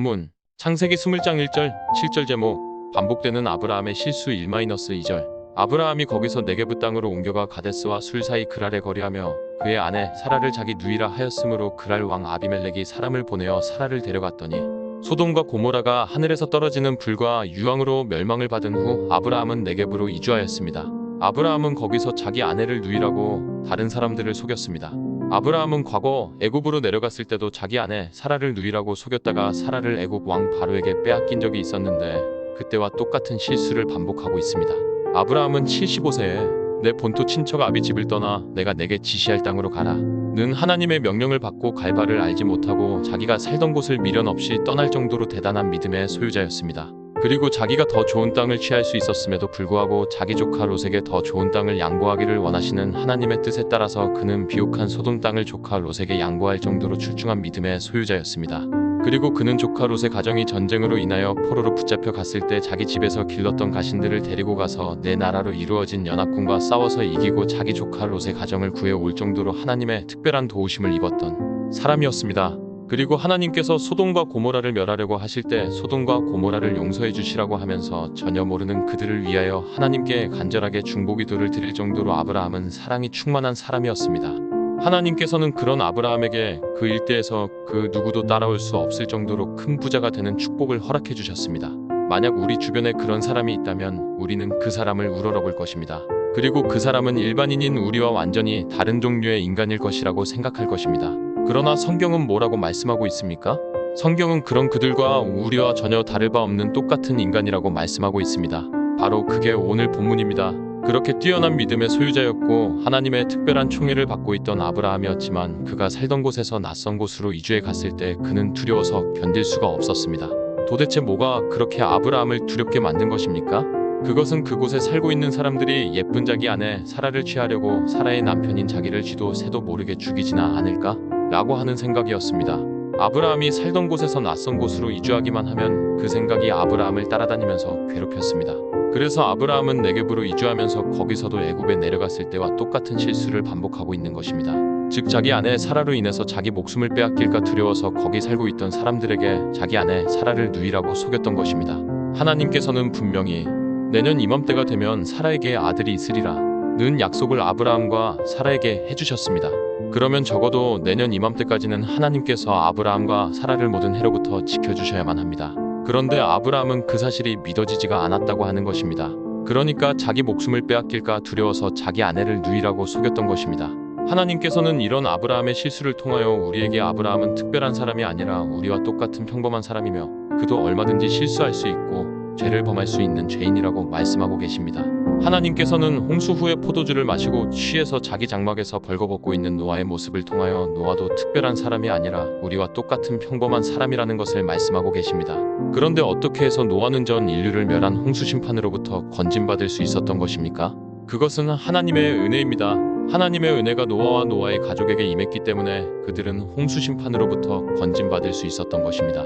질문. 창세기 20장 1절, 7절 제목. 반복되는 아브라함의 실수 1-2절. 아브라함이 거기서 네게브 땅으로 옮겨가 가데스와 술 사이 그랄에 거리하며 그의 아내 사라를 자기 누이라 하였으므로 그랄 왕 아비멜렉이 사람을 보내어 사라를 데려갔더니 소돔과 고모라가 하늘에서 떨어지는 불과 유황으로 멸망을 받은 후 아브라함은 네게브로 이주하였습니다. 아브라함은 거기서 자기 아내를 누이라고 다른 사람들을 속였습니다. 아브라함은 과거 애굽으로 내려갔을 때도 자기 아내 사라를 누이라고 속였다가 사라를 애굽 왕 바로에게 빼앗긴 적이 있었는데 그때와 똑같은 실수를 반복하고 있습니다. 아브라함은 75세에 내 본토 친척 아비 집을 떠나 내가 내게 지시할 땅으로 가라 는 하나님의 명령을 받고 갈 바를 알지 못하고 자기가 살던 곳을 미련 없이 떠날 정도로 대단한 믿음의 소유자였습니다. 그리고 자기가 더 좋은 땅을 취할 수 있었음에도 불구하고 자기 조카 롯에게 더 좋은 땅을 양보하기를 원하시는 하나님의 뜻에 따라서 그는 비옥한 소돔 땅을 조카 롯에게 양보할 정도로 출중한 믿음의 소유자였습니다. 그리고 그는 조카 롯의 가정이 전쟁으로 인하여 포로로 붙잡혀 갔을 때 자기 집에서 길렀던 가신들을 데리고 가서 내 나라로 이루어진 연합군과 싸워서 이기고 자기 조카 롯의 가정을 구해 올 정도로 하나님의 특별한 도우심을 입었던 사람이었습니다. 그리고 하나님께서 소돔과 고모라를 멸하려고 하실 때 소돔과 고모라를 용서해 주시라고 하면서 전혀 모르는 그들을 위하여 하나님께 간절하게 중보기도를 드릴 정도로 아브라함은 사랑이 충만한 사람이었습니다. 하나님께서는 그런 아브라함에게 그 일대에서 그 누구도 따라올 수 없을 정도로 큰 부자가 되는 축복을 허락해 주셨습니다. 만약 우리 주변에 그런 사람이 있다면 우리는 그 사람을 우러러볼 것입니다. 그리고 그 사람은 일반인인 우리와 완전히 다른 종류의 인간일 것이라고 생각할 것입니다. 그러나 성경은 뭐라고 말씀하고 있습니까? 성경은 그런 그들과 우리와 전혀 다를 바 없는 똑같은 인간이라고 말씀하고 있습니다. 바로 그게 오늘 본문입니다. 그렇게 뛰어난 믿음의 소유자였고 하나님의 특별한 총애를 받고 있던 아브라함이었지만 그가 살던 곳에서 낯선 곳으로 이주해 갔을 때 그는 두려워서 견딜 수가 없었습니다. 도대체 뭐가 그렇게 아브라함을 두렵게 만든 것입니까? 그것은 그곳에 살고 있는 사람들이 예쁜 자기 아내 사라를 취하려고 사라의 남편인 자기를 쥐도 새도 모르게 죽이지나 않을까? 라고 하는 생각이었습니다. 아브라함이 살던 곳에서 낯선 곳으로 이주하기만 하면 그 생각이 아브라함을 따라다니면서 괴롭혔습니다. 그래서 아브라함은 네겝으로 이주하면서 거기서도 애굽에 내려갔을 때와 똑같은 실수를 반복하고 있는 것입니다. 즉 자기 아내 사라로 인해서 자기 목숨을 빼앗길까 두려워서 거기 살고 있던 사람들에게 자기 아내 사라를 누이라고 속였던 것입니다. 하나님께서는 분명히 내년 이맘때가 되면 사라에게 아들이 있으리라 는 약속을 아브라함과 사라에게 해주셨습니다. 그러면 적어도 내년 이맘때까지는 하나님께서 아브라함과 사라를 모든 해로부터 지켜주셔야만 합니다. 그런데 아브라함은 그 사실이 믿어지지가 않았다고 하는 것입니다. 그러니까 자기 목숨을 빼앗길까 두려워서 자기 아내를 누이라고 속였던 것입니다. 하나님께서는 이런 아브라함의 실수를 통하여 우리에게 아브라함은 특별한 사람이 아니라 우리와 똑같은 평범한 사람이며 그도 얼마든지 실수할 수 있고 죄를 범할 수 있는 죄인이라고 말씀하고 계십니다. 하나님께서는 홍수 후에 포도주를 마시고 취해서 자기 장막에서 벌거벗고 있는 노아의 모습을 통하여 노아도 특별한 사람이 아니라 우리와 똑같은 평범한 사람이라는 것을 말씀하고 계십니다. 그런데 어떻게 해서 노아는 전 인류를 멸한 홍수 심판으로부터 건진받을 수 있었던 것입니까? 그것은 하나님의 은혜입니다. 하나님의 은혜가 노아와 노아의 가족에게 임했기 때문에 그들은 홍수 심판으로부터 건진받을 수 있었던 것입니다.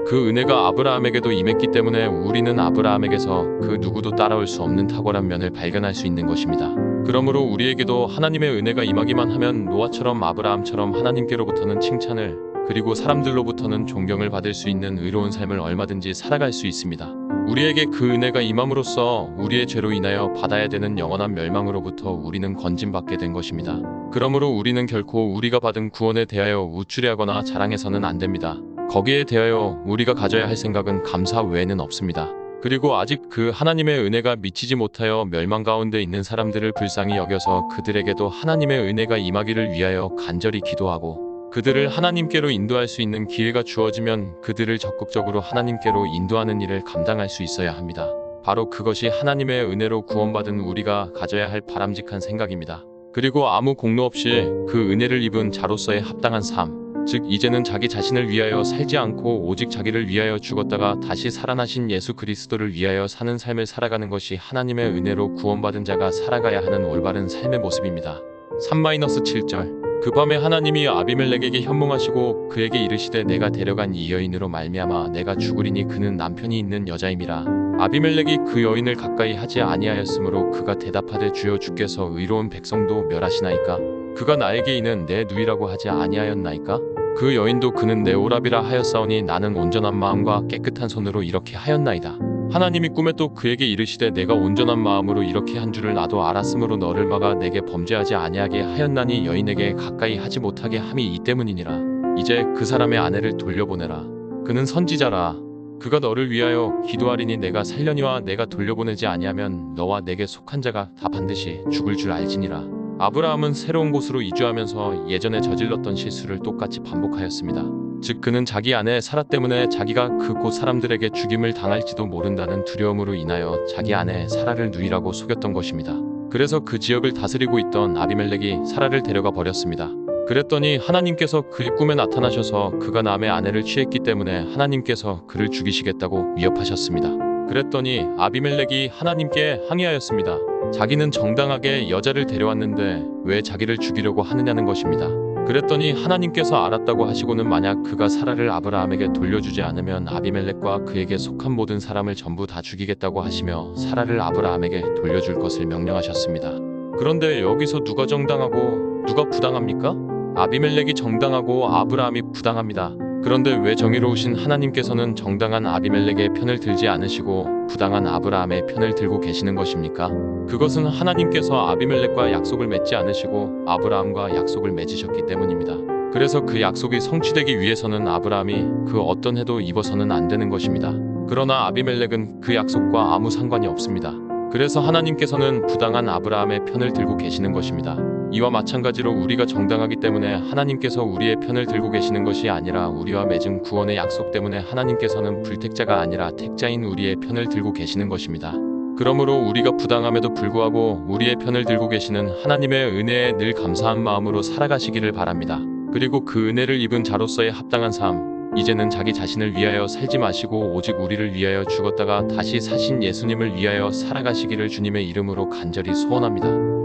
그 은혜가 아브라함에게도 임했기 때문에 우리는 아브라함에게서 그 누구도 따라올 수 없는 탁월한 면을 발견할 수 있는 것입니다. 그러므로 우리에게도 하나님의 은혜가 임하기만 하면 노아처럼 아브라함처럼 하나님께로부터는 칭찬을 그리고 사람들로부터는 존경을 받을 수 있는 의로운 삶을 얼마든지 살아갈 수 있습니다. 우리에게 그 은혜가 임함으로써 우리의 죄로 인하여 받아야 되는 영원한 멸망으로부터 우리는 건진받게 된 것입니다. 그러므로 우리는 결코 우리가 받은 구원에 대하여 우쭐해하거나 자랑해서는 안 됩니다. 거기에 대하여 우리가 가져야 할 생각은 감사 외에는 없습니다. 그리고 아직 그 하나님의 은혜가 미치지 못하여 멸망 가운데 있는 사람들을 불쌍히 여겨서 그들에게도 하나님의 은혜가 임하기를 위하여 간절히 기도하고 그들을 하나님께로 인도할 수 있는 기회가 주어지면 그들을 적극적으로 하나님께로 인도하는 일을 감당할 수 있어야 합니다. 바로 그것이 하나님의 은혜로 구원받은 우리가 가져야 할 바람직한 생각입니다. 그리고 아무 공로 없이 그 은혜를 입은 자로서의 합당한 삶, 즉 이제는 자기 자신을 위하여 살지 않고 오직 자기를 위하여 죽었다가 다시 살아나신 예수 그리스도를 위하여 사는 삶을 살아가는 것이 하나님의 은혜로 구원받은 자가 살아가야 하는 올바른 삶의 모습입니다. 3-7절. 그 밤에 하나님이 아비멜렉에게 현몽하시고 그에게 이르시되 내가 데려간 이 여인으로 말미암아 내가 죽으리니 그는 남편이 있는 여자임이라. 아비멜렉이 그 여인을 가까이 하지 아니하였으므로 그가 대답하되 주여 주께서 의로운 백성도 멸하시나이까? 그가 나에게 이는 내 누이라고 하지 아니하였나이까? 그 여인도 그는 내 오라비라 하였사오니 나는 온전한 마음과 깨끗한 손으로 이렇게 하였나이다. 하나님이 꿈에 또 그에게 이르시되 내가 온전한 마음으로 이렇게 한 줄을 나도 알았으므로 너를 막아 내게 범죄하지 아니하게 하였나니 여인에게 가까이 하지 못하게 함이 이 때문이니라. 이제 그 사람의 아내를 돌려보내라. 그는 선지자라. 그가 너를 위하여 기도하리니 내가 살려니와 내가 돌려보내지 아니하면 너와 내게 속한 자가 다 반드시 죽을 줄 알지니라. 아브라함은 새로운 곳으로 이주하면서 예전에 저질렀던 실수를 똑같이 반복하였습니다. 즉 그는 자기 아내 사라 때문에 자기가 그곳 사람들에게 죽임을 당할지도 모른다는 두려움으로 인하여 자기 아내 사라를 누이라고 속였던 것입니다. 그래서 그 지역을 다스리고 있던 아비멜렉이 사라를 데려가 버렸습니다. 그랬더니 하나님께서 그의 꿈에 나타나셔서 그가 남의 아내를 취했기 때문에 하나님께서 그를 죽이시겠다고 위협하셨습니다. 그랬더니 아비멜렉이 하나님께 항의하였습니다. 자기는 정당하게 여자를 데려왔는데 왜 자기를 죽이려고 하느냐는 것입니다. 그랬더니 하나님께서 알았다고 하시고는 만약 그가 사라를 아브라함에게 돌려주지 않으면 아비멜렉과 그에게 속한 모든 사람을 전부 다 죽이겠다고 하시며 사라를 아브라함에게 돌려줄 것을 명령하셨습니다. 그런데 여기서 누가 정당하고 누가 부당합니까? 아비멜렉이 정당하고 아브라함이 부당합니다. 그런데 왜 정의로우신 하나님께서는 정당한 아비멜렉의 편을 들지 않으시고 부당한 아브라함의 편을 들고 계시는 것입니까? 그것은 하나님께서 아비멜렉과 약속을 맺지 않으시고 아브라함과 약속을 맺으셨기 때문입니다. 그래서 그 약속이 성취되기 위해서는 아브라함이 그 어떤 해도 입어서는 안 되는 것입니다. 그러나 아비멜렉은 그 약속과 아무 상관이 없습니다. 그래서 하나님께서는 부당한 아브라함의 편을 들고 계시는 것입니다. 이와 마찬가지로 우리가 정당하기 때문에 하나님께서 우리의 편을 들고 계시는 것이 아니라 우리와 맺은 구원의 약속 때문에 하나님께서는 불택자가 아니라 택자인 우리의 편을 들고 계시는 것입니다. 그러므로 우리가 부당함에도 불구하고 우리의 편을 들고 계시는 하나님의 은혜에 늘 감사한 마음으로 살아가시기를 바랍니다. 그리고 그 은혜를 입은 자로서의 합당한 삶, 이제는 자기 자신을 위하여 살지 마시고 오직 우리를 위하여 죽었다가 다시 사신 예수님을 위하여 살아가시기를 주님의 이름으로 간절히 소원합니다.